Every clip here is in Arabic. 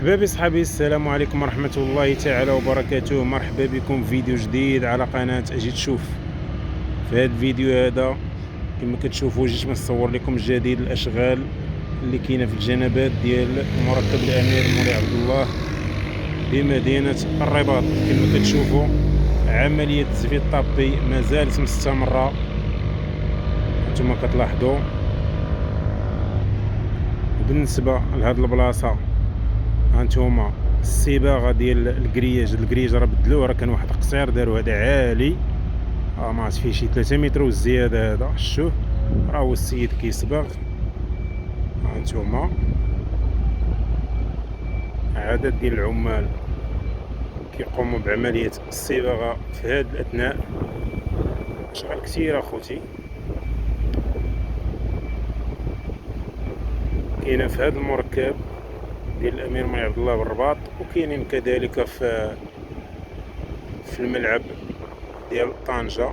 حبابي صحابي، السلام عليكم ورحمة الله تعالى وبركاته. مرحبا بكم في فيديو جديد على قناة أجي تشوف. في هذا الفيديو هذا كما كتشوفوا جيت نصور لكم جديد الأشغال اللي كاينة في الجنبات ديال مركب الأمير مولاي عبد الله بمدينة الرباط. كما كتشوفوا عملية تزفيت الطابي مازالت مستمرة، نتوما كتلاحظوا. بالنسبة لهاد البلاصة هانتوما الصباغه ديال الكرياج راه بدلوه، راه كان واحد قصير داروا هذا عالي، ما عرفت فيه شي 3 متر والزياده. هذا شوف راه هو السيد كيصبغ. هانتوما عدد ديال العمال كيقوموا بعمليه الصباغه في هذا الاثناء. اشغال كثيره اخوتي كاينه في هذا المركب ديال الامير مولاي عبد الله بالرباط، وكاينين كذلك في الملعب ديال طنجة.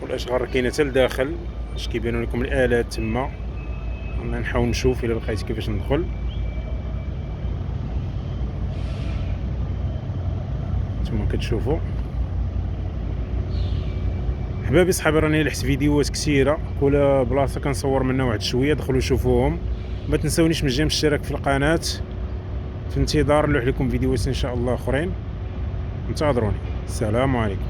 والاشغال كاينه حتى لداخل، اش كيبانوا لكم الالات تما. انا نحاول نشوف الا لقيت كيفاش ندخل. نتوما كتشوفوا حبابي صحابي، راني لحت فيديوهات كثيره كل بلاصه كنصور منها واحد شويه، دخلوا شوفوهم. ما تنسونيش من الجيم الاشتراك في القناه، في انتظار نلوح لكم فيديوهات ان شاء الله اخرين. انتظروني. السلام عليكم.